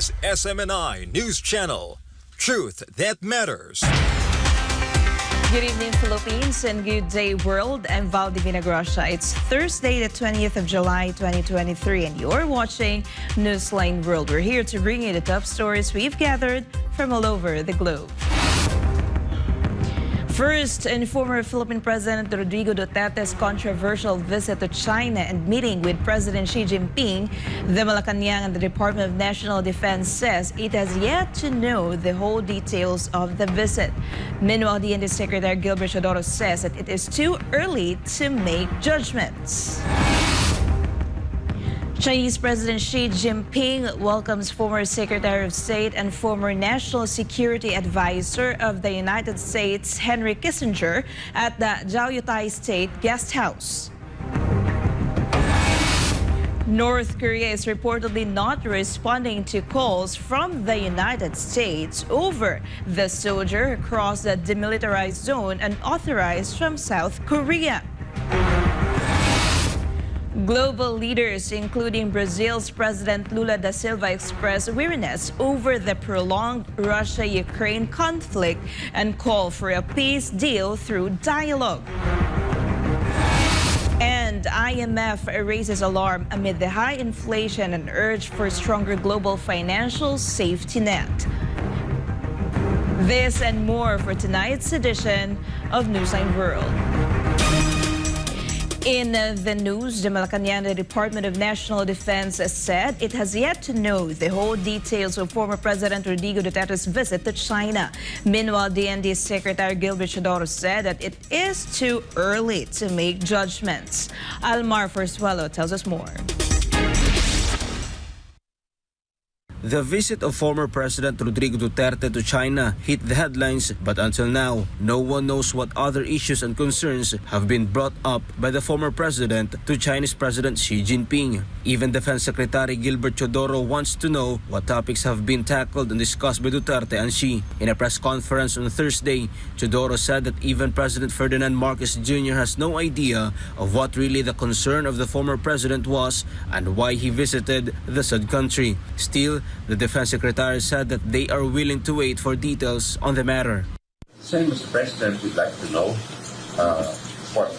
is SMNI News Channel. Truth that matters. Good evening, Philippines, and good day, world. I'm Vhal Divinagracia. It's Thursday, the 20th of July, 2023, and you're watching Newsline World. We're here to bring you the top stories we've gathered from all over the globe. First, in former Philippine President Rodrigo Duterte's controversial visit to China and meeting with President Xi Jinping, the Malacanang and the Department of National Defense says it has yet to know the whole details of the visit. Meanwhile, DND Secretary Gilbert Chodoro says that it is too early to make judgments. Chinese President Xi Jinping welcomes former Secretary of State and former National Security Advisor of the United States, Henry Kissinger, at the Diaoyutai State Guesthouse. North Korea is reportedly not responding to calls from the United States over the soldier across the demilitarized zone unauthorized from South Korea. Global leaders, including Brazil's President Lula da Silva, expressed weariness over the prolonged Russia-Ukraine conflict and call for a peace deal through dialogue. And IMF raises alarm amid the high inflation and urge for stronger global financial safety net. This and more for tonight's edition of Newsline World. In the news, the Malacanang Department of National Defense said it has yet to know the whole details of former President Rodrigo Duterte's visit to China. Meanwhile, DND Secretary Gilbert Chodoro said that it is too early to make judgments. Almar Forzuelo tells us more. The visit of former President Rodrigo Duterte to China hit the headlines, but until now, no one knows what other issues and concerns have been brought up by the former president to Chinese President Xi Jinping. Even Defense Secretary Gilbert Chodoro wants to know what topics have been tackled and discussed by Duterte and Xi. In a press conference on Thursday, Chodoro said that even President Ferdinand Marcos Jr. has no idea of what really the concern of the former president was and why he visited the said country. Still, the Defense Secretary said that they are willing to wait for details on the matter. Same as the President, we'd like to know what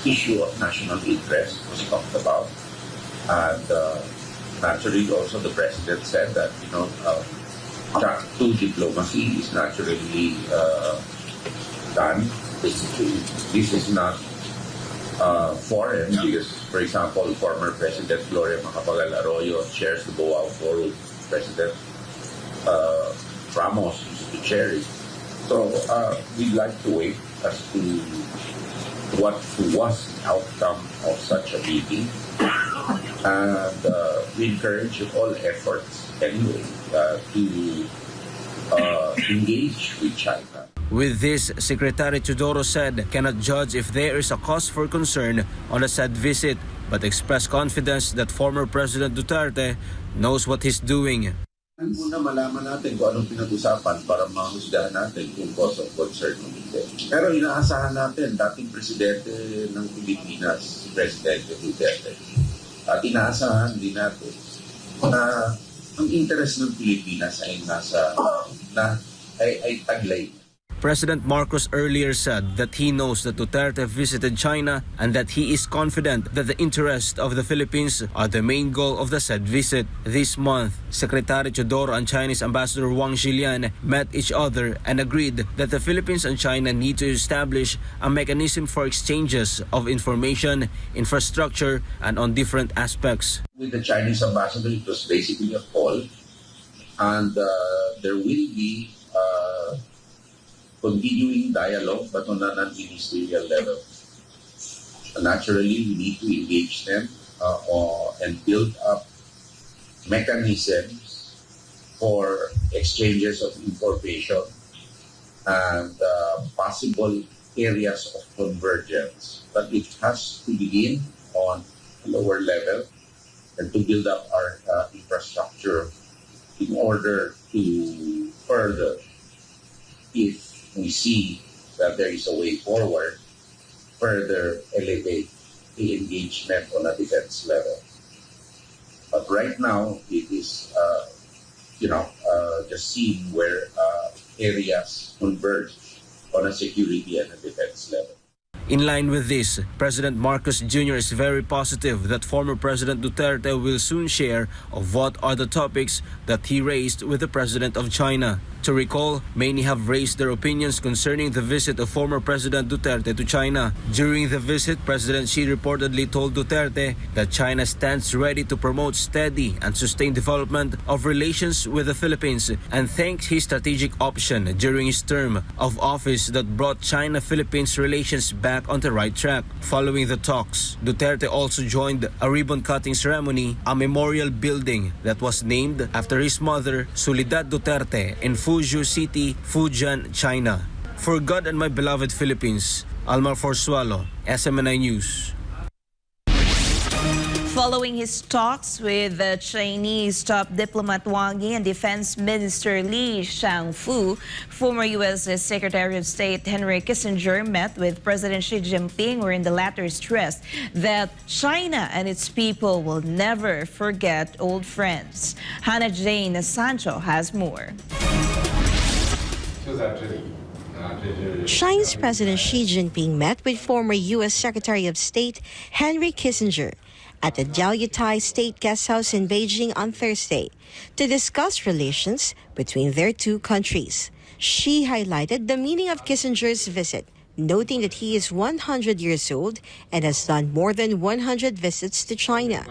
issue of national interest was talked about, and naturally also the President said that track to diplomacy is naturally done. Basically, this is not foreign because, for example, former President Gloria Macapagal-Arroyo chairs the Boao Forum. President Ramos used to chair it. So we'd like to wait as to what was the outcome of such a meeting. And we encourage all efforts anyway to engage with China. With this, Secretary Chodoro said cannot judge if there is a cause for concern on the said visit, but expressed confidence that former President Duterte knows what he's doing. Muna malaman natin kung anong pinag-usapan para mahusgahan natin kung cause of concern o hindi. Pero inaasahan natin dating Presidente ng Pilipinas, Presidente Duterte. At inaasahan din natin na ang interes ng Pilipinas ay ay taglay. President Marcos earlier said that he knows that Duterte visited China and that he is confident that the interests of the Philippines are the main goal of the said visit. This month, Secretary Chodoro and Chinese Ambassador Wang Xilian met each other and agreed that the Philippines and China need to establish a mechanism for exchanges of information, infrastructure, and on different aspects. With the Chinese ambassador, it was basically a call, and there will be continuing dialogue, but on a non-ministerial level. Naturally, we need to engage them and build up mechanisms for exchanges of information and possible areas of convergence. But it has to begin on a lower level and to build up our infrastructure in order to further, if we see that there is a way forward, further elevate the engagement on a defense level. But right now, it is, just seeing where areas converge on a security and a defense level. In line with this, President Marcos Jr. is very positive that former President Duterte will soon share of what are the topics that he raised with the President of China. To recall, many have raised their opinions concerning the visit of former President Duterte to China. During the visit, President Xi reportedly told Duterte that China stands ready to promote steady and sustained development of relations with the Philippines and thanked his strategic option during his term of office that brought China-Philippines relations back on the right track. Following the talks, Duterte also joined a ribbon-cutting ceremony, a memorial building that was named after his mother, Soledad Duterte, in Fuzhou City, Fujian, China. For God and my beloved Philippines, Almar Forsualo, SMNI News. Following his talks with the Chinese top diplomat Wang Yi and Defense Minister Li Shangfu, former U.S. Secretary of State Henry Kissinger met with President Xi Jinping, wherein the latter stressed that China and its people will never forget old friends. Hannah Jane Sancho has more. Chinese President Xi Jinping met with former U.S. Secretary of State Henry Kissinger at the Diaoyutai State Guesthouse in Beijing on Thursday to discuss relations between their two countries. Xi highlighted the meaning of Kissinger's visit, noting that he is 100 years old and has done more than 100 visits to China.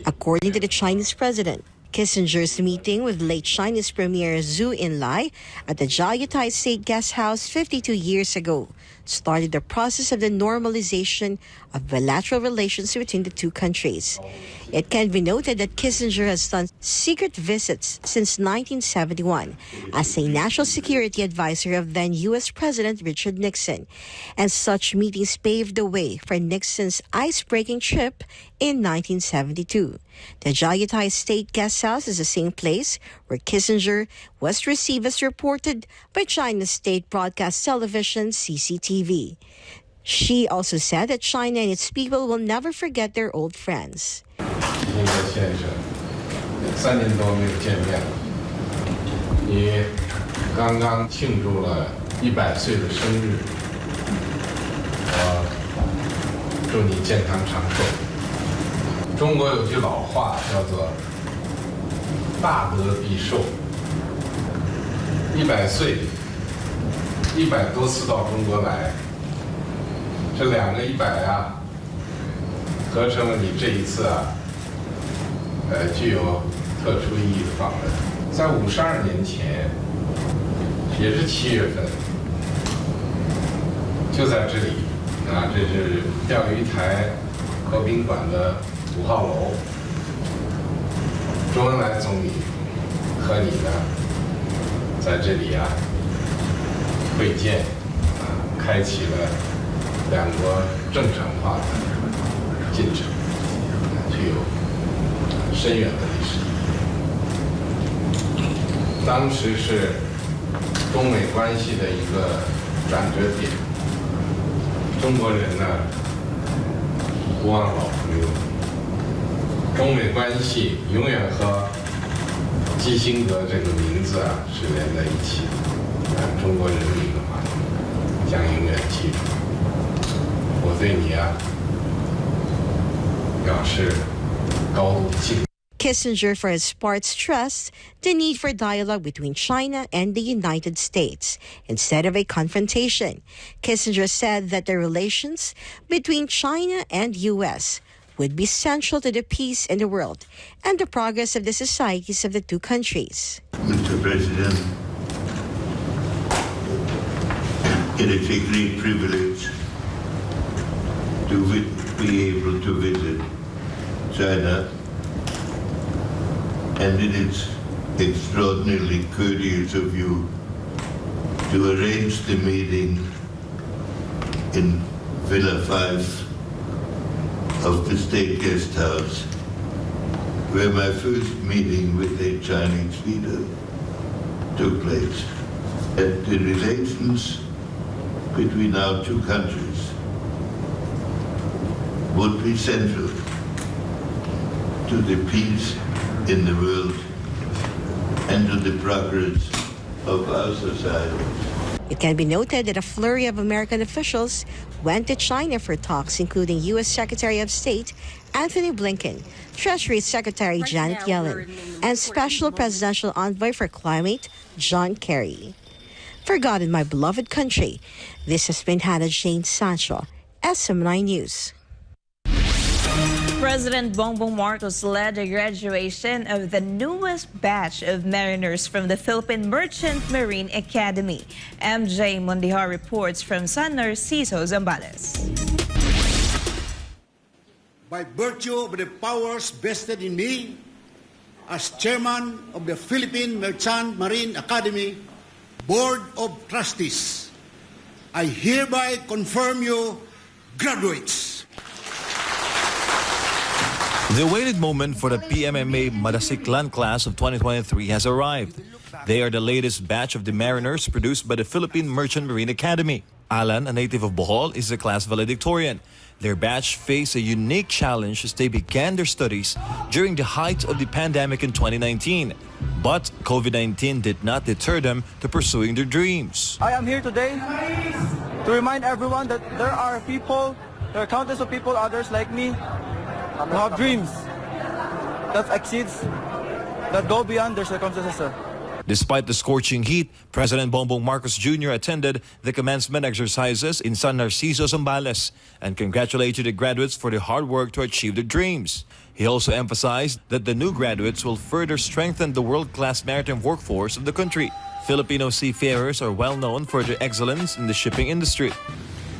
According to the Chinese president, Kissinger's meeting with late Chinese Premier Zhou Enlai at the Diaoyutai State Guesthouse 52 years ago started the process of the normalization of bilateral relations between the two countries. It can be noted that Kissinger has done secret visits since 1971 as a national security advisor of then U.S. President Richard Nixon, and such meetings paved the way for Nixon's ice-breaking trip in 1972. The Diaoyutai State Guesthouse is the same place where Kissinger was received as reported by China's state broadcast television CCTV. Xi also said that China and its people will never forget their old friends. 先生，3年多没有见面了。你刚刚庆祝了100岁的生日，我祝你健康长寿。中国有句老话叫做“大德必寿”。100岁，100多次到中国来，这2个100啊，合成了你这一次啊。 具有特殊意义的访问，在52年前，也是7月份，就在这里，这是钓鱼台和宾馆的5号楼，周恩来总理和你呢，在这里会见，开启了2国正常化的进程，具有 深远的历史意义。当时是中美关系的一个转折点。中国人呢，不忘老朋友，中美关系永远和基辛格这个名字是连在一起的。中国人民的话，将永远记住。我对你表示高度敬意。 Kissinger, for his part, stressed the need for dialogue between China and the United States instead of a confrontation. Kissinger said that the relations between China and U.S. would be central to the peace in the world and the progress of the societies of the two countries. Mr. President, it is a great privilege to be able to visit China. And it is extraordinarily courteous of you to arrange the meeting in Villa 5 of the State Guest House, where my first meeting with the Chinese leader took place. And the relations between our two countries would be central to the peace in the world and to the progress of our society. It can be noted that a flurry of American officials went to China for talks, including U.S. Secretary of State Anthony Blinken, Treasury Secretary Janet Yellen, and Special Presidential Envoy for Climate John Kerry. For God and my beloved country, this has been Hannah Jane Sancho, SM9 News. President Bongbong Marcos led the graduation of the newest batch of mariners from the Philippine Merchant Marine Academy. MJ Mondihar reports from San Narciso, Zambales. By virtue of the powers vested in me as chairman of the Philippine Merchant Marine Academy Board of Trustees, I hereby confirm you graduates. The awaited moment for the PMMA Madasiklan class of 2023 has arrived. They are the latest batch of the mariners produced by the Philippine Merchant Marine Academy. Alan, a native of Bohol, is the class valedictorian. Their batch faced a unique challenge as they began their studies during the height of the pandemic in 2019. But COVID-19 did not deter them to pursuing their dreams. I am here today to remind everyone that there are countless of people, others like me, who have dreams that exceeds, that go beyond their circumstances, sir. Despite the scorching heat, President Bongbong Marcos Jr. attended the commencement exercises in San Narciso, Zambales, and congratulated the graduates for their hard work to achieve their dreams. He also emphasized that the new graduates will further strengthen the world-class maritime workforce of the country. Filipino seafarers are well known for their excellence in the shipping industry.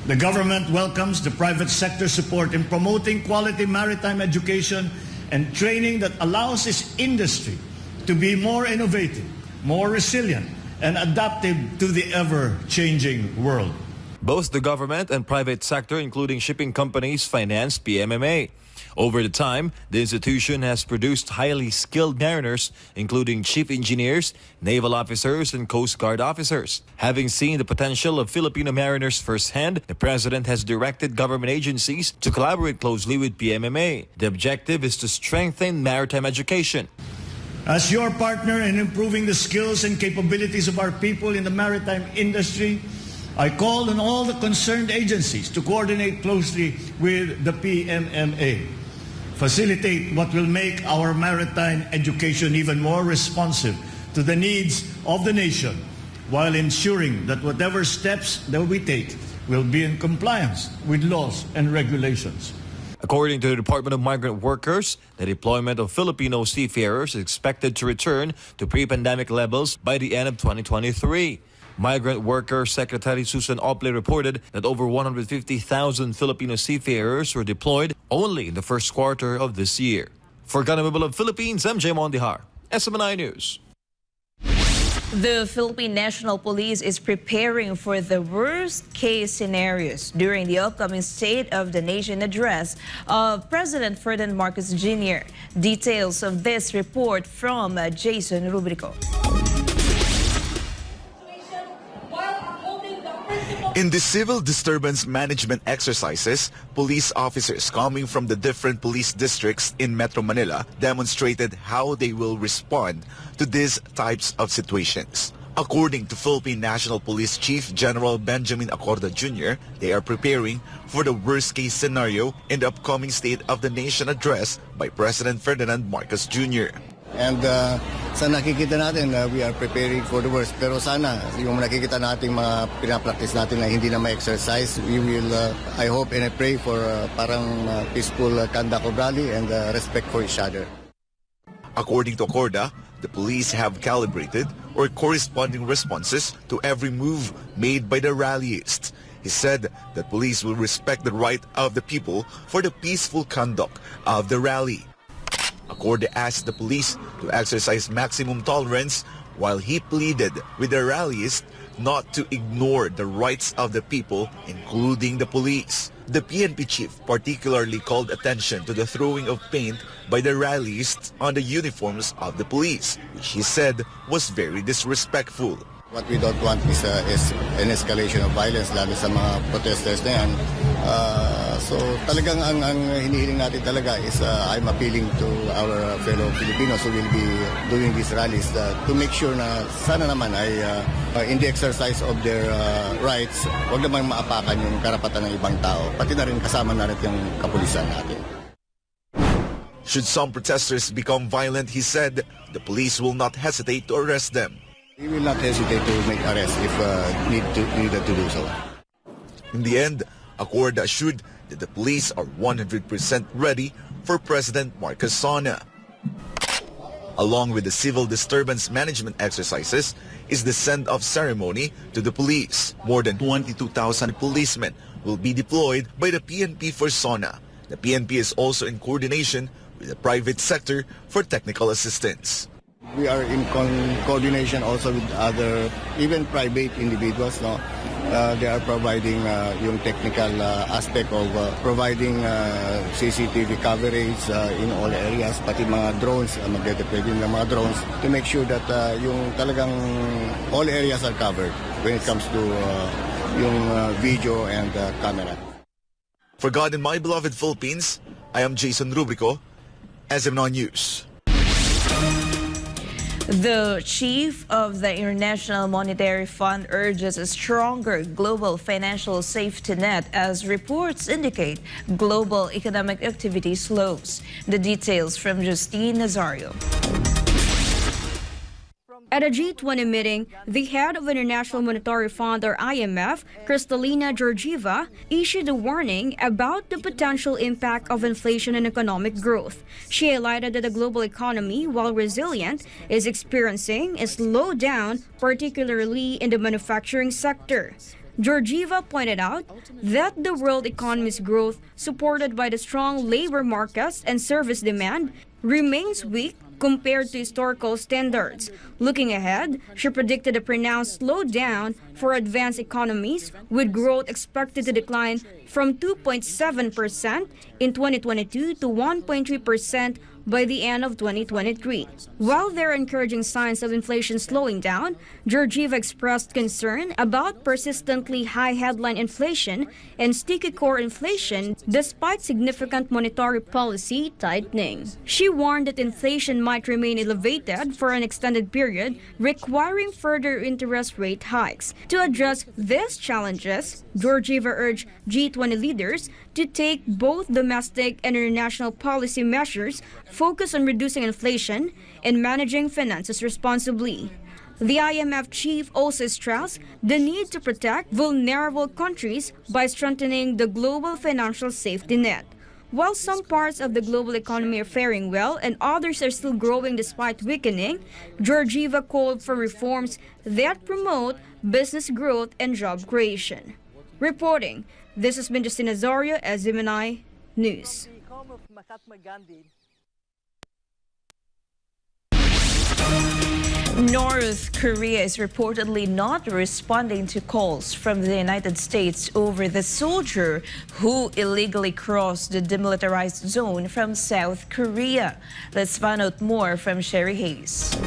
The government welcomes the private sector support in promoting quality maritime education and training that allows this industry to be more innovative, more resilient, and adaptive to the ever-changing world. Both the government and private sector, including shipping companies, finance PMMA. Over the time, the institution has produced highly skilled mariners, including chief engineers, naval officers, and Coast Guard officers. Having seen the potential of Filipino mariners firsthand, the President has directed government agencies to collaborate closely with PMMA. The objective is to strengthen maritime education. As your partner in improving the skills and capabilities of our people in the maritime industry, I call on all the concerned agencies to coordinate closely with the PMMA, facilitate what will make our maritime education even more responsive to the needs of the nation, while ensuring that whatever steps that we take will be in compliance with laws and regulations. According to the Department of Migrant Workers, the deployment of Filipino seafarers is expected to return to pre-pandemic levels by the end of 2023. Migrant Worker Secretary Susan Ople reported that over 150,000 Filipino seafarers were deployed only in the first quarter of this year. For Government of Philippines, MJ Mondihar, SM9 News. The Philippine National Police is preparing for the worst-case scenarios during the upcoming State of the Nation address of President Ferdinand Marcos Jr. Details of this report from Jason Rubrico. In the civil disturbance management exercises, police officers coming from the different police districts in Metro Manila demonstrated how they will respond to these types of situations. According to Philippine National Police Chief General Benjamin Acorda Jr., they are preparing for the worst-case scenario in the upcoming State of the Nation address by President Ferdinand Marcos Jr. And sa nakikita natin, we are preparing for the worst. Pero sana, yung nakikita natin, mga pinapractice natin na hindi na ma-exercise, we will, I hope and I pray for parang peaceful conduct of rally and respect for each other. According to Acorda, the police have calibrated or corresponding responses to every move made by the rallyists. He said that police will respect the right of the people for the peaceful conduct of the rally. Acorda asked the police to exercise maximum tolerance while he pleaded with the rallyists not to ignore the rights of the people, including the police. The PNP chief particularly called attention to the throwing of paint by the rallyists on the uniforms of the police, which he said was very disrespectful. What we don't want is an escalation of violence, lalo sa mga protesters na yan. So talagang ang hinihiling natin talaga is I'm appealing to our fellow Filipinos who will be doing these rallies to make sure na sana naman ay in the exercise of their rights, wag naman maapakan yung karapatan ng ibang tao, pati na rin kasama na rin yung kapulisan natin. Should some protesters become violent, he said, the police will not hesitate to arrest them. We will not hesitate to make arrests if needed to do so. In the end, Accord assured that the police are 100% ready for President Marcos Sana. Along with the civil disturbance management exercises is the send-off ceremony to the police. More than 22,000 policemen will be deployed by the PNP for Sana. The PNP is also in coordination with the private sector for technical assistance. We are in coordination also with other, even private individuals. No? They are providing yung technical aspect of providing CCTV coverage in all areas, pati mga drones, magde-deploy din ng mga drones to make sure that yung talagang all areas are covered when it comes to yung video and camera. For God and my beloved Philippines, I am Jason Rubrico, SM9 News. The chief of the International Monetary Fund urges a stronger global financial safety net as reports indicate global economic activity slows. The details from Justine Nazario. At a G20 meeting, the head of the International Monetary Fund, or IMF, Kristalina Georgieva, issued a warning about the potential impact of inflation and economic growth. She highlighted that the global economy, while resilient, is experiencing a slowdown, particularly in the manufacturing sector. Georgieva pointed out that the world economy's growth, supported by the strong labor markets and service demand, remains weak compared to historical standards. Looking ahead, she predicted a pronounced slowdown for advanced economies, with growth expected to decline from 2.7% in 2022 to 1.3% by the end of 2023. While there are encouraging signs of inflation slowing down, Georgieva expressed concern about persistently high headline inflation and sticky core inflation despite significant monetary policy tightening. She warned that inflation might remain elevated for an extended period, requiring further interest rate hikes. To address these challenges, Georgieva urged G20 leaders to take both domestic and international policy measures focused on reducing inflation and managing finances responsibly. The IMF chief also stressed the need to protect vulnerable countries by strengthening the global financial safety net. While some parts of the global economy are faring well and others are still growing despite weakening, Georgieva called for reforms that promote business growth and job creation. Reporting, this has been Justine Nazario, SM9 News. North Korea is reportedly not responding to calls from the United States over the soldier who illegally crossed the demilitarized zone from South Korea. Let's find out more from Sherry Hayes.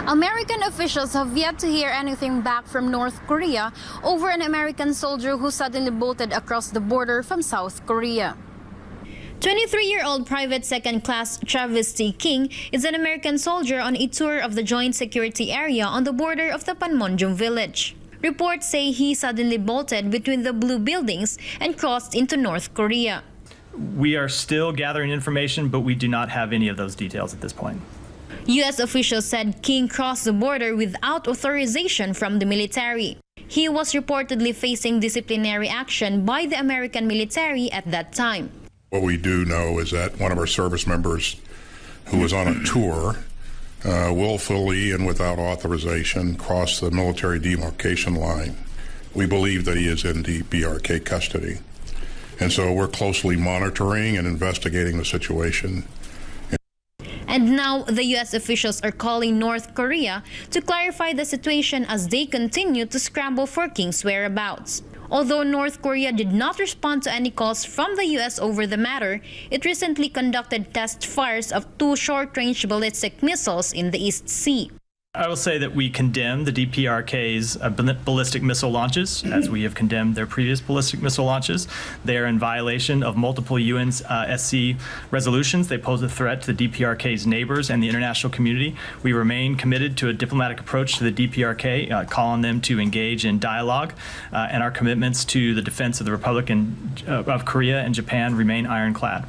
American officials have yet to hear anything back from North Korea over an American soldier who suddenly bolted across the border from South Korea. 23-year-old Private Second Class Travis T. King is an American soldier on a tour of the Joint Security Area on the border of the Panmunjom village. Reports say he suddenly bolted between the blue buildings and crossed into North Korea. We are still gathering information, but we do not have any of those details at this point. U.S. officials said King crossed the border without authorization from the military. He was reportedly facing disciplinary action by the American military at that time. What we do know is that one of our service members who was on a tour willfully and without authorization crossed the military demarcation line. We believe that he is in the BRK custody. And so we're closely monitoring and investigating the situation. And now the U.S. officials are calling North Korea to clarify the situation as they continue to scramble for King's whereabouts. Although North Korea did not respond to any calls from the U.S. over the matter, it recently conducted test fires of 2 short-range ballistic missiles in the East Sea. I will say that we condemn the DPRK's ballistic missile launches, as we have condemned their previous ballistic missile launches. They are in violation of multiple UNSC resolutions. They pose a threat to the DPRK's neighbors and the international community. We remain committed to a diplomatic approach to the DPRK, calling them to engage in dialogue, and our commitments to the defense of the Republic of Korea and Japan remain ironclad.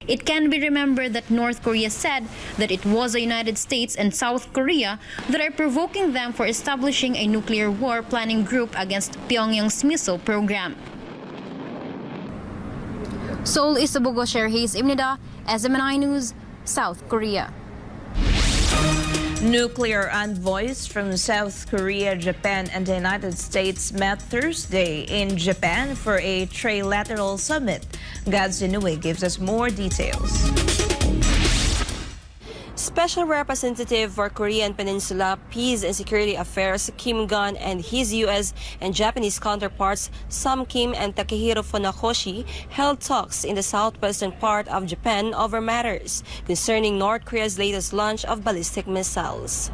It can be remembered that North Korea said that it was the United States and South Korea that are provoking them for establishing a nuclear war planning group against Pyongyang's missile program. Seoul, Isabugo Sherhis Imnida, SMNI News, South Korea. Nuclear envoys from South Korea, Japan, and the United States met Thursday in Japan for a trilateral summit. Gads Inouye gives us more details. Special Representative for Korean Peninsula Peace and Security Affairs Kim Gun and his U.S. and Japanese counterparts Sam Kim and Takehiro Funakoshi held talks in the southwestern part of Japan over matters concerning North Korea's latest launch of ballistic missiles.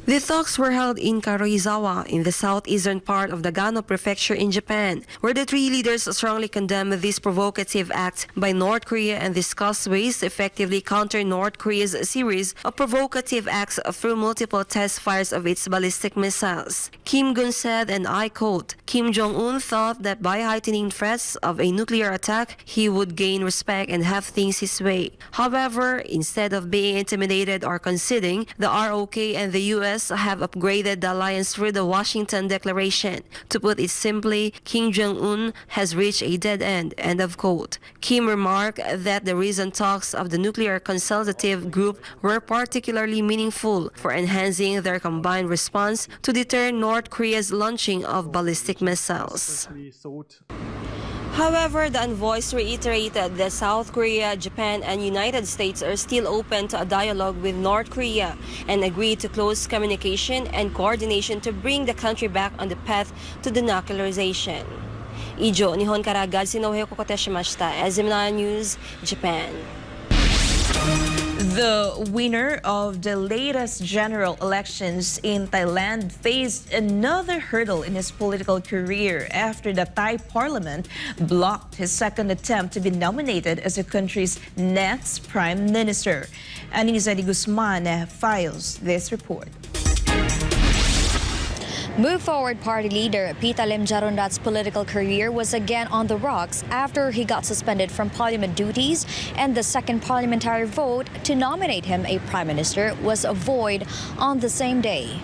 The talks were held in Karuizawa in the southeastern part of Nagano Prefecture in Japan, where the three leaders strongly condemned this provocative act by North Korea and discussed ways to effectively counter North Korea's series of provocative acts through multiple test fires of its ballistic missiles. Kim Gun said, and I quote, Kim Jong-un thought that by heightening threats of a nuclear attack, he would gain respect and have things his way. However, instead of being intimidated or conceding, the ROK and the U.S. have upgraded the alliance through the Washington Declaration. To put it simply, Kim Jong-un has reached a dead end, end of quote. Kim remarked that the recent talks of the Nuclear Consultative Group were particularly meaningful for enhancing their combined response to deter North Korea's launching of ballistic missiles. However, the envoys reiterated that South Korea, Japan, and United States are still open to a dialogue with North Korea and agreed to close communication and coordination to bring the country back on the path to denuclearization. Ijo, Nihon kara Gadsinohe kokoteshimashita, SMNI News, Japan. The winner of the latest general elections in Thailand faced another hurdle in his political career after the Thai parliament blocked his second attempt to be nominated as the country's next prime minister. Anisa de Guzman files this report. Move Forward Party leader Pita Limjarondat's political career was again on the rocks after he got suspended from parliament duties, and the second parliamentary vote to nominate him a prime minister was void on the same day.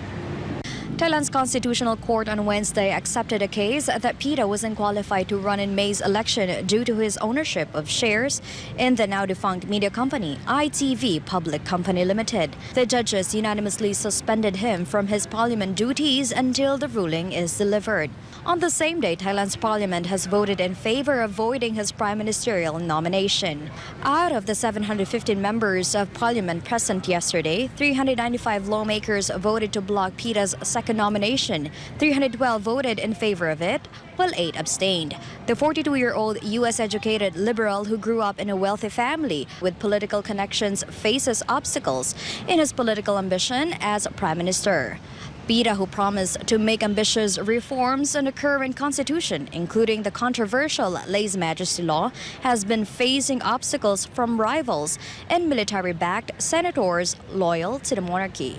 Thailand's Constitutional Court on Wednesday accepted a case that Pita wasn't qualified to run in May's election due to his ownership of shares in the now-defunct media company ITV Public Company Limited. The judges unanimously suspended him from his parliament duties until the ruling is delivered. On the same day, Thailand's parliament has voted in favor of voiding his prime ministerial nomination. Out of the 715 members of parliament present yesterday, 395 lawmakers voted to block Pita's second nomination. 312 voted in favor of it, while 8 abstained. The 42-year-old U.S.-educated liberal who grew up in a wealthy family with political connections faces obstacles in his political ambition as prime minister. Pita, who promised to make ambitious reforms in the current constitution, including the controversial lèse-majesté law, has been facing obstacles from rivals and military-backed senators loyal to the monarchy.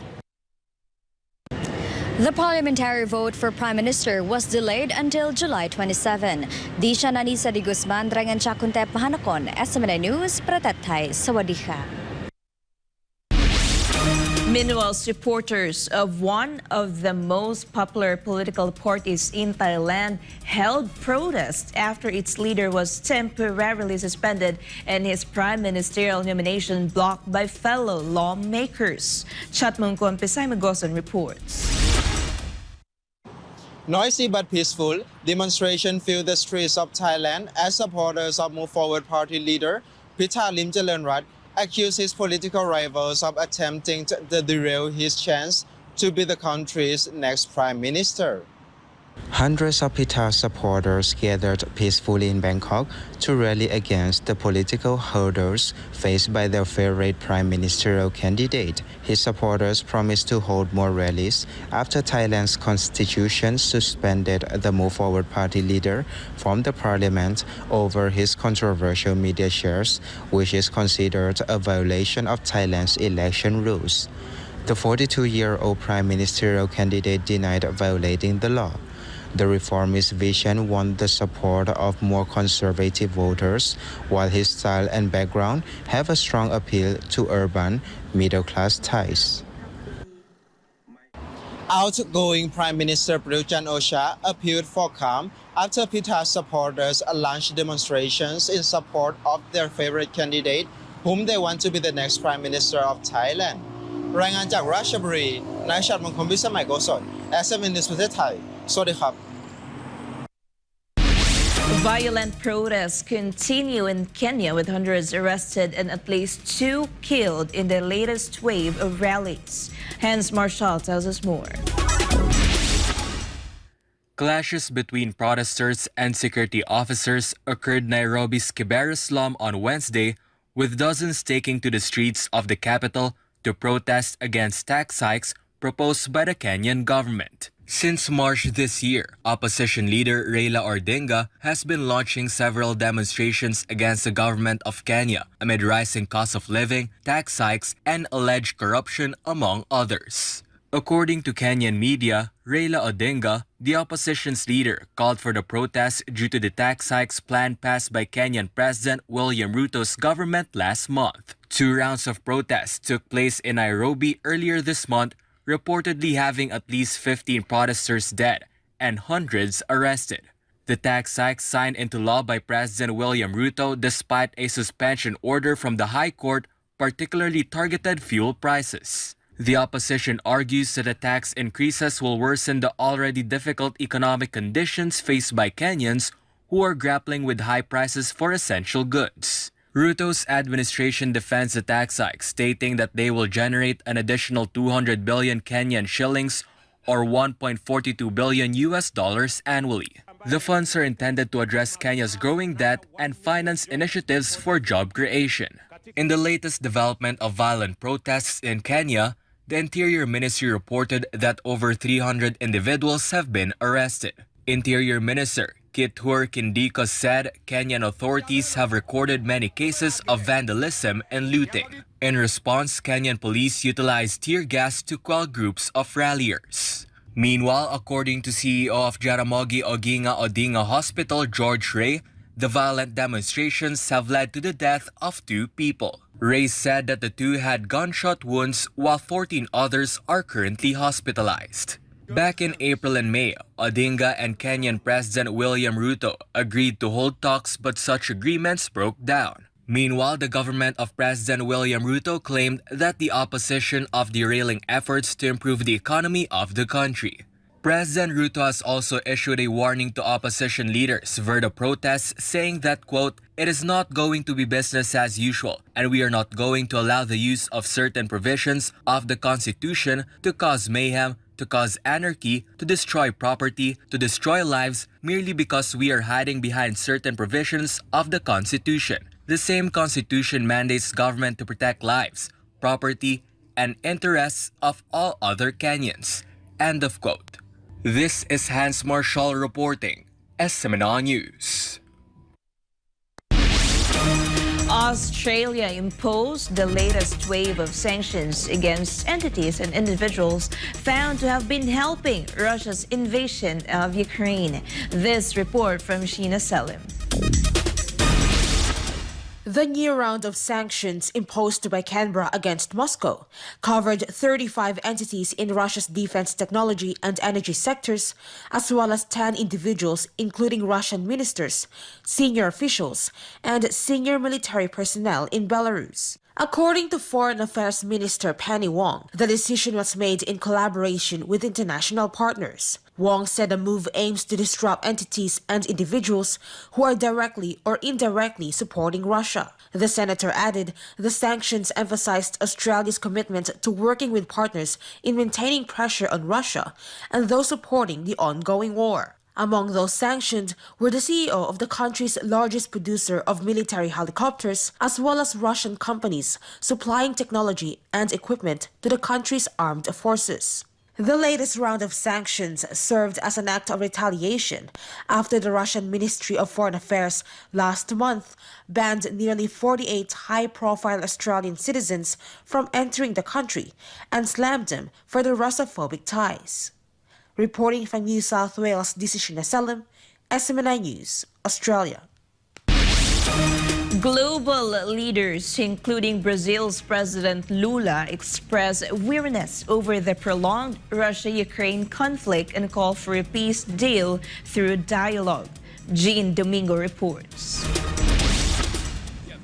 The parliamentary vote for Prime Minister was delayed until July 27. Di siya Anisa de Guzman, Drangan Chakunte Pahanakon, SMNI News, Pratatay, Sawadika. Meanwhile, supporters of one of the most popular political parties in Thailand held protest after its leader was temporarily suspended and his prime ministerial nomination blocked by fellow lawmakers. Chatmungkon Pesay Magosan reports. Noisy but peaceful, demonstration filled the streets of Thailand as supporters of Move Forward Party leader Pita Limjarondat accused his political rivals of attempting to derail his chance to be the country's next prime minister. Hundreds of PRRD supporters gathered peacefully in Bangkok to rally against the political hurdles faced by their favorite prime ministerial candidate. His supporters promised to hold more rallies after Thailand's constitution suspended the Move Forward party leader from the parliament over his controversial media shares, which is considered a violation of Thailand's election rules. The 42-year-old prime ministerial candidate denied violating the law. The reformist vision won the support of more conservative voters, while his style and background have a strong appeal to urban, middle-class Thais. Outgoing Prime Minister Prayut Chan-o-cha appealed for calm after PRRD supporters launched demonstrations in support of their favorite candidate, whom they want to be the next Prime Minister of Thailand. รายงานจากราชบุรี นายชัดมงคลวิสมัยโกศล SM News ประเทศไทย สวัสดีครับ Violent protests continue in Kenya with hundreds arrested and at least 2 killed in the latest wave of rallies. Hans Marshall tells us more. Clashes between protesters and security officers occurred in Nairobi's Kibera slum on Wednesday, with dozens taking to the streets of the capital to protest against tax hikes proposed by the Kenyan government. Since March this year, opposition leader Raila Odinga has been launching several demonstrations against the government of Kenya amid rising cost of living, tax hikes, and alleged corruption, among others. According to Kenyan media, Raila Odinga, the opposition's leader, called for the protests due to the tax hikes plan passed by Kenyan President William Ruto's government last month. 2 rounds of protests took place in Nairobi earlier this month, reportedly having at least 15 protesters dead and hundreds arrested. The tax hikes signed into law by President William Ruto despite a suspension order from the High Court particularly targeted fuel prices. The opposition argues that the tax increases will worsen the already difficult economic conditions faced by Kenyans who are grappling with high prices for essential goods. Ruto's administration defends the tax hike, stating that they will generate an additional 200 billion Kenyan shillings or $1.42 billion annually. The funds are intended to address Kenya's growing debt and finance initiatives for job creation. In the latest development of violent protests in Kenya, the Interior Ministry reported that over 300 individuals have been arrested. Interior Minister Kithure Kindiko said Kenyan authorities have recorded many cases of vandalism and looting. In response, Kenyan police utilized tear gas to quell groups of ralliers. Meanwhile, according to CEO of Jaramogi Oginga Odinga Hospital, George Ray, the violent demonstrations have led to the death of 2 people. Ray said that the 2 had gunshot wounds while 14 others are currently hospitalized. Back in April and May, Odinga and Kenyan President William Ruto agreed to hold talks, but such agreements broke down. Meanwhile, the government of President William Ruto claimed that the opposition of derailing efforts to improve the economy of the country. President Ruto has also issued a warning to opposition leaders for the protests, saying that, quote, "It is not going to be business as usual, and we are not going to allow the use of certain provisions of the Constitution to cause mayhem, to cause anarchy, to destroy property, to destroy lives, merely because we are hiding behind certain provisions of the Constitution. The same Constitution mandates government to protect lives, property, and interests of all other Kenyans." End of quote. This is Hans Marshall reporting, SMNA News. Australia imposed the latest wave of sanctions against entities and individuals found to have been helping Russia's invasion of Ukraine. This report from Sheena Selim. The new round of sanctions imposed by Canberra against Moscow covered 35 entities in Russia's defense technology and energy sectors, as well as 10 individuals, including Russian ministers, senior officials, and senior military personnel in Belarus. According to Foreign Affairs Minister Penny Wong, the decision was made in collaboration with international partners. Wong said the move aims to disrupt entities and individuals who are directly or indirectly supporting Russia. The senator added the sanctions emphasized Australia's commitment to working with partners in maintaining pressure on Russia and those supporting the ongoing war. Among those sanctioned were the CEO of the country's largest producer of military helicopters, as well as Russian companies supplying technology and equipment to the country's armed forces. The latest round of sanctions served as an act of retaliation after the Russian Ministry of Foreign Affairs last month banned nearly 48 high-profile Australian citizens from entering the country and slammed them for their Russophobic ties. Reporting from New South Wales, this is Shina Selim, SMNI News, Australia. Global leaders, including Brazil's President Lula, expressed weariness over the prolonged Russia-Ukraine conflict and call for a peace deal through dialogue. Jean Domingo reports.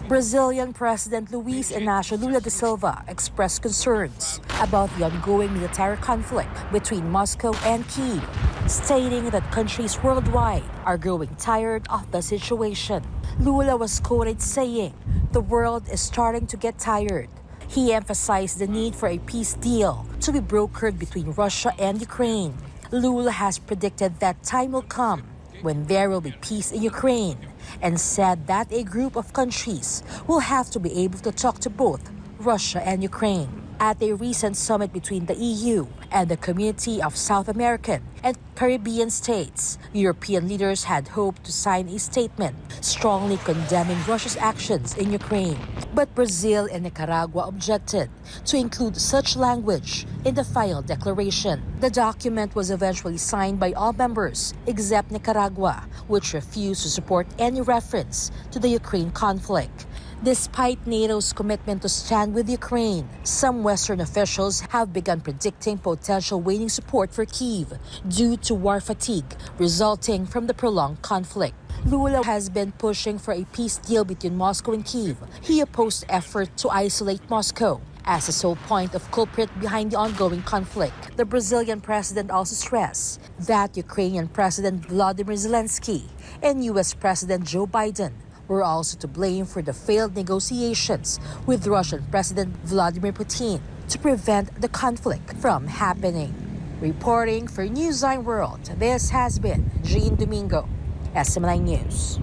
Brazilian President Luiz Inácio Lula da Silva expressed concerns about the ongoing military conflict between Moscow and Kyiv, stating that countries worldwide are growing tired of the situation. Lula was quoted saying, "The world is starting to get tired." He emphasized the need for a peace deal to be brokered between Russia and Ukraine. Lula has predicted that time will come when there will be peace in Ukraine, and said that a group of countries will have to be able to talk to both Russia and Ukraine. At a recent summit between the EU and the Community of South American and Caribbean states, European leaders had hoped to sign a statement strongly condemning Russia's actions in Ukraine. But Brazil and Nicaragua objected to include such language in the final declaration. The document was eventually signed by all members except Nicaragua, which refused to support any reference to the Ukraine conflict. Despite NATO's commitment to stand with Ukraine, some Western officials have begun predicting potential waning support for Kyiv due to war fatigue resulting from the prolonged conflict. Lula has been pushing for a peace deal between Moscow and Kyiv. He opposed effort to isolate Moscow as the sole point of culprit behind the ongoing conflict. The Brazilian president also stressed that Ukrainian President Volodymyr Zelensky and U.S. President Joe Biden were also to blame for the failed negotiations with Russian President Vladimir Putin to prevent the conflict from happening. Reporting for Newsline World, this has been Jean Domingo, SMNI News.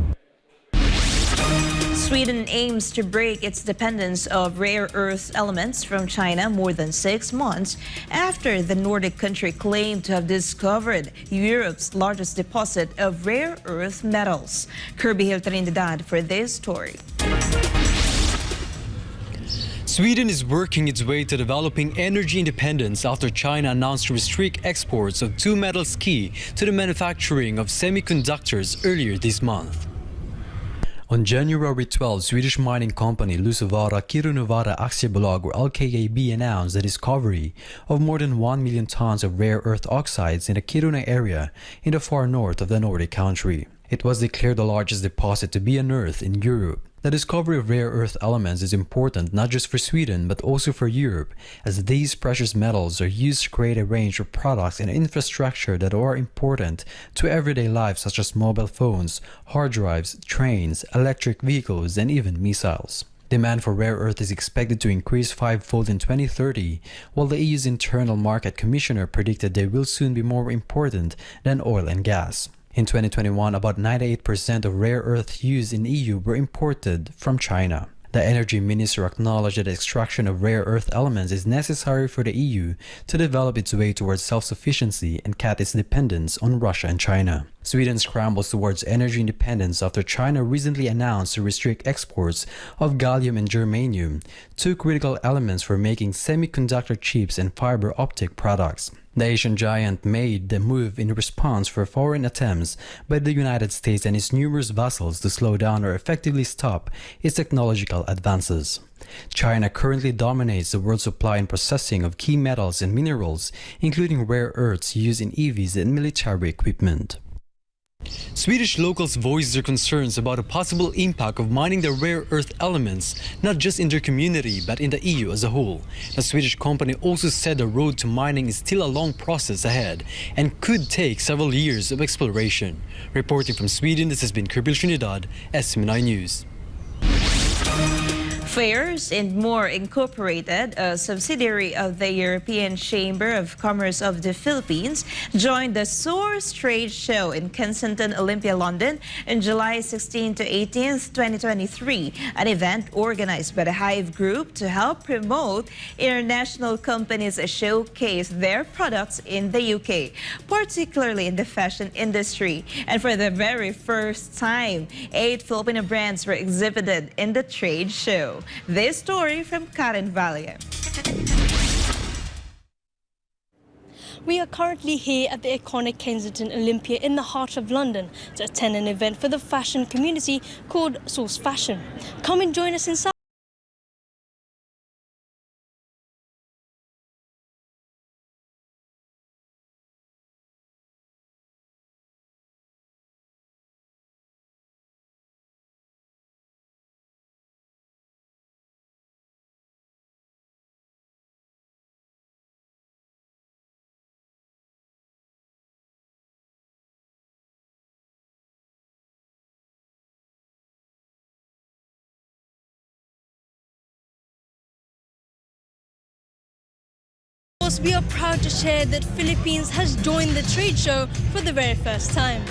Sweden aims to break its dependence of rare earth elements from China more than 6 months after the Nordic country claimed to have discovered Europe's largest deposit of rare earth metals. Kirby Hill Trinidad for this story. Sweden is working its way to developing energy independence after China announced to restrict exports of two metals key to the manufacturing of semiconductors earlier this month. On January 12, Swedish mining company Luossavaara Kirunavaara Aktiebolag or LKAB announced the discovery of more than 1 million tons of rare earth oxides in the Kiruna area in the far north of the Nordic country. It was declared the largest deposit to be unearthed in Europe. The discovery of rare earth elements is important not just for Sweden but also for Europe, as these precious metals are used to create a range of products and infrastructure that are important to everyday life, such as mobile phones, hard drives, trains, electric vehicles, and even missiles. Demand for rare earth is expected to increase fivefold in 2030, while the EU's Internal Market Commissioner predicted they will soon be more important than oil and gas. In 2021, about 98% of rare earth used in EU were imported from China. The energy minister acknowledged that the extraction of rare earth elements is necessary for the EU to develop its way towards self-sufficiency and cut its dependence on Russia and China. Sweden scrambles towards energy independence after China recently announced to restrict exports of gallium and germanium, two critical elements for making semiconductor chips and fiber optic products. The Asian giant made the move in response for foreign attempts by the United States and its numerous vassals to slow down or effectively stop its technological advances. China currently dominates the world's supply and processing of key metals and minerals, including rare earths used in EVs and military equipment. Swedish locals voiced their concerns about a possible impact of mining the rare earth elements, not just in their community but in the EU as a whole. The Swedish company also said the road to mining is still a long process ahead and could take several years of exploration. Reporting from Sweden, this has been Kirbil Trinidad, SMNI News. Fairs and More Incorporated, a subsidiary of the European Chamber of Commerce of the Philippines, joined the Source Trade Show in Kensington, Olympia, London on July 16 to 18, 2023, an event organized by the Hive Group to help promote international companies showcase their products in the UK, particularly in the fashion industry. And for the very first time, 8 Filipino brands were exhibited in the trade show. This story from Karen Valia. We are currently here at the iconic Kensington Olympia in the heart of London to attend an event for the fashion community called Source Fashion. Come and join us inside. We are proud to share that Philippines has joined the trade show for the very first time.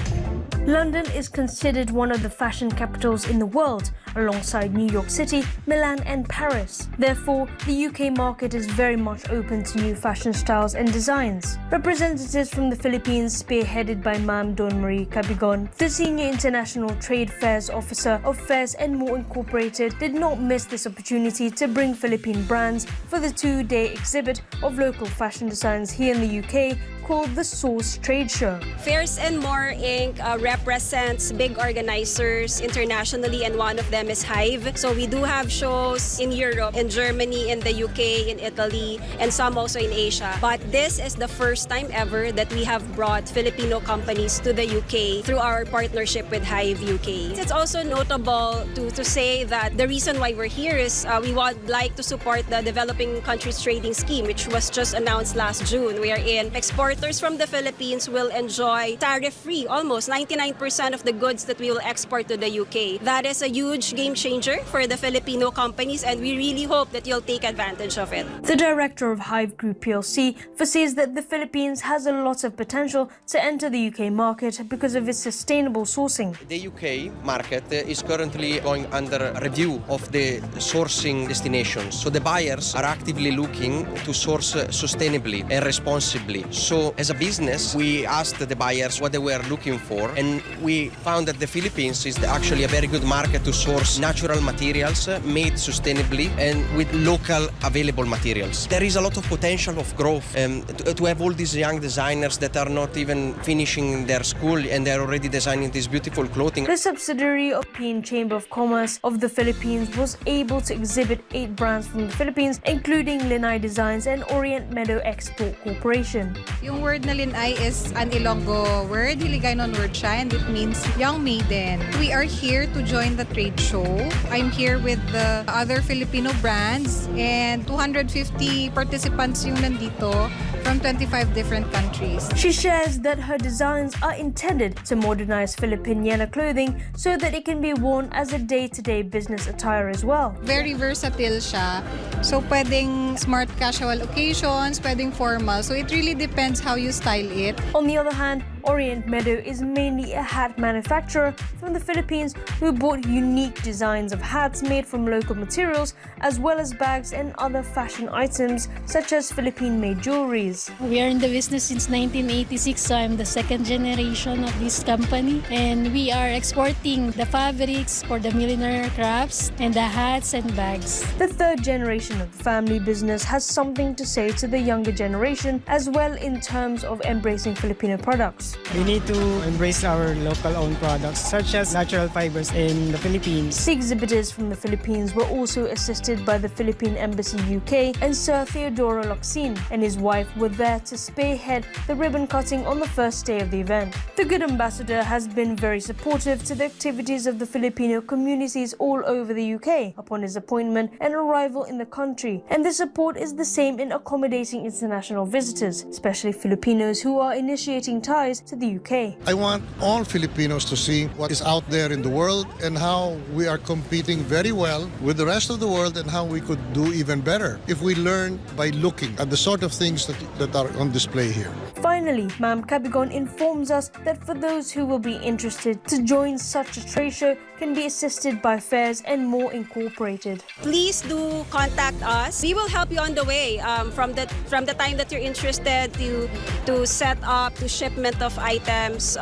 London is considered one of the fashion capitals in the world, alongside New York City, Milan and Paris. Therefore, the UK market is very much open to new fashion styles and designs. Representatives from the Philippines, spearheaded by Ma'am Dawn Marie Cabigon, the Senior International Trade Fairs Officer of Fairs and More Incorporated, did not miss this opportunity to bring Philippine brands for the 2-day exhibit of local fashion designs here in the UK called the Source Trade Show. Fairs and More Inc. Represents big organizers internationally, and one of them is Hive. So we do have shows in Europe, in Germany, in the UK, in Italy, and some also in Asia. But this is the first time ever that we have brought Filipino companies to the UK through our partnership with Hive UK. It's also notable to say that the reason why we're here is we would like to support the Developing Countries Trading Scheme, which was just announced last June, wherein exporters from the Philippines will enjoy tariff-free, almost 99% of the goods that we will export to the UK. That is a huge game changer for the Filipino companies, and we really hope that you'll take advantage of it. The director of Hive Group PLC foresees that the Philippines has a lot of potential to enter the UK market because of its sustainable sourcing. The UK market is currently going under review of the sourcing destinations. So the buyers are actively looking to source sustainably and responsibly. So as a business, we asked the buyers what they were looking for, and we found that the Philippines is actually a very good market to source natural materials made sustainably and with local available materials. There is a lot of potential of growth to have all these young designers that are not even finishing their school and they're already designing this beautiful clothing. The subsidiary of European Chamber of Commerce of the Philippines was able to exhibit 8 brands from the Philippines, including Linai Designs and Orient Meadow Export Corporation. Yung word na Linai is an Ilonggo word, Hiligaynon word siya, and it means young maiden. We are here to join the trade show. I'm here with the other Filipino brands, and 250 participants yung nandito from 25 different countries. She shares that her designs are intended to modernize Filipiniana clothing so that it can be worn as a day-to-day business attire as well. Very versatile siya. So pwedeng smart casual occasions, pwedeng formal. So it really depends how you style it. On the other hand, Orient Meadow is mainly a hat manufacturer from the Philippines who bought unique designs of hats made from local materials, as well as bags and other fashion items such as Philippine-made jewelries. We are in the business since 1986, so I'm the second generation of this company, and we are exporting the fabrics for the milliner crafts and the hats and bags. The third generation of the family business has something to say to the younger generation as well in terms of embracing Filipino products. products. We need to embrace our local-owned products, such as natural fibers in the Philippines. The exhibitors from the Philippines were also assisted by the Philippine Embassy UK, and Sir Theodoro Locsin and his wife were there to spearhead the ribbon cutting on the first day of the event. The good ambassador has been very supportive to the activities of the Filipino communities all over the UK upon his appointment and arrival in the country, and the support is the same in accommodating international visitors, especially Filipinos who are initiating ties to the UK. I want all Filipinos to see what is out there in the world and how we are competing very well with the rest of the world and how we could do even better if we learn by looking at the sort of things that are on display here. Finally, Ma'am Cabigon informs us that for those who will be interested to join such a trade show can be assisted by Fairs and More Incorporated. Please do contact us. We will help you on the way from the time that you're interested to set up, to shipment of items.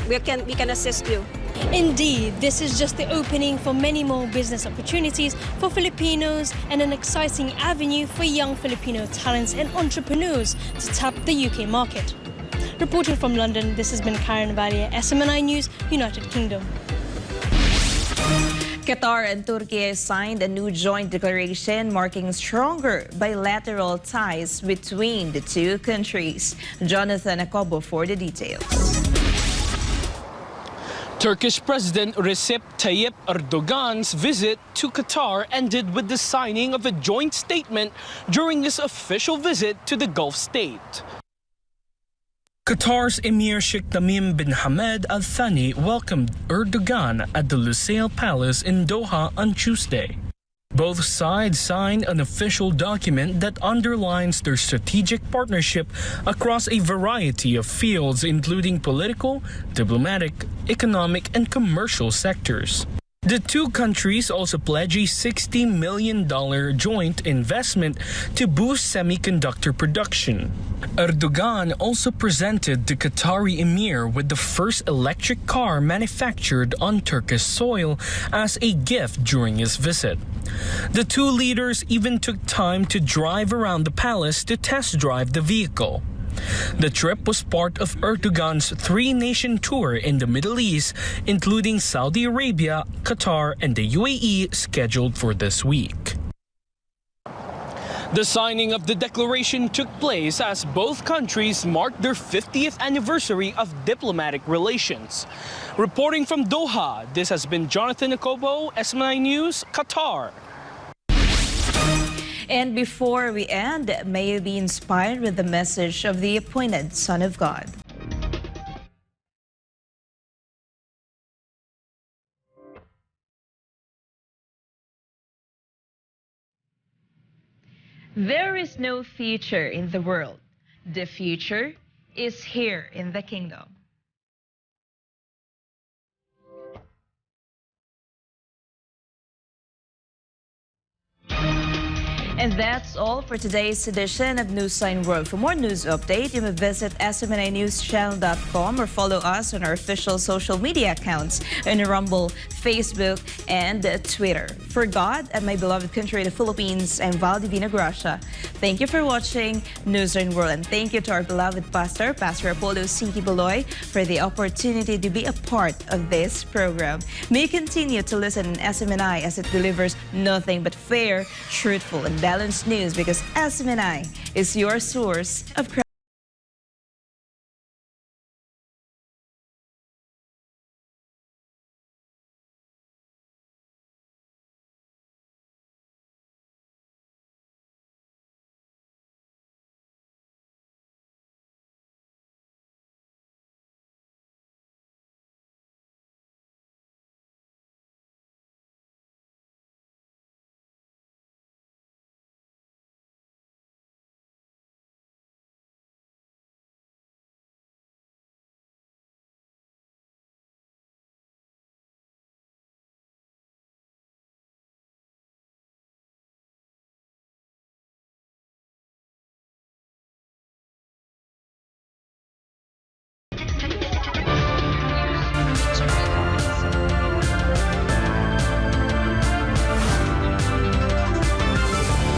We can assist you. Indeed, this is just the opening for many more business opportunities for Filipinos and an exciting avenue for young Filipino talents and entrepreneurs to tap the UK market. Reporting from London, this has been Karen Valia, SMNI News, United Kingdom. Qatar and Turkey signed a new joint declaration marking stronger bilateral ties between the two countries. Jonathan Akobo for the details. Turkish President Recep Tayyip Erdogan's visit to Qatar ended with the signing of a joint statement during his official visit to the Gulf state. Qatar's Emir Sheikh Tamim bin Hamad Al Thani welcomed Erdogan at the Lusail Palace in Doha on Tuesday. Both sides signed an official document that underlines their strategic partnership across a variety of fields, including political, diplomatic, economic, and commercial sectors. The two countries also pledged a $60 million joint investment to boost semiconductor production. Erdogan also presented the Qatari emir with the first electric car manufactured on Turkish soil as a gift during his visit. The two leaders even took time to drive around the palace to test drive the vehicle. The trip was part of Erdogan's three-nation tour in the Middle East, including Saudi Arabia, Qatar, and the UAE, scheduled for this week. The signing of the declaration took place as both countries marked their 50th anniversary of diplomatic relations. Reporting from Doha, this has been Jonathan Akobo, SMNI News, Qatar. And before we end, may you be inspired with the message of the appointed Son of God. There is no future in the world. The future is here in the kingdom. And that's all for today's edition of Newsline World. For more news update, you may visit smninewschannel.com or follow us on our official social media accounts on Rumble, Facebook, and Twitter. For God and my beloved country, the Philippines, I'm Vhal Divinagracia. Thank you for watching Newsline World, and thank you to our beloved pastor, Pastor Apollo C. Baloy, for the opportunity to be a part of this program. May you continue to listen in SMNI as it delivers nothing but fair, truthful, and balanced news, because SMNI is your source of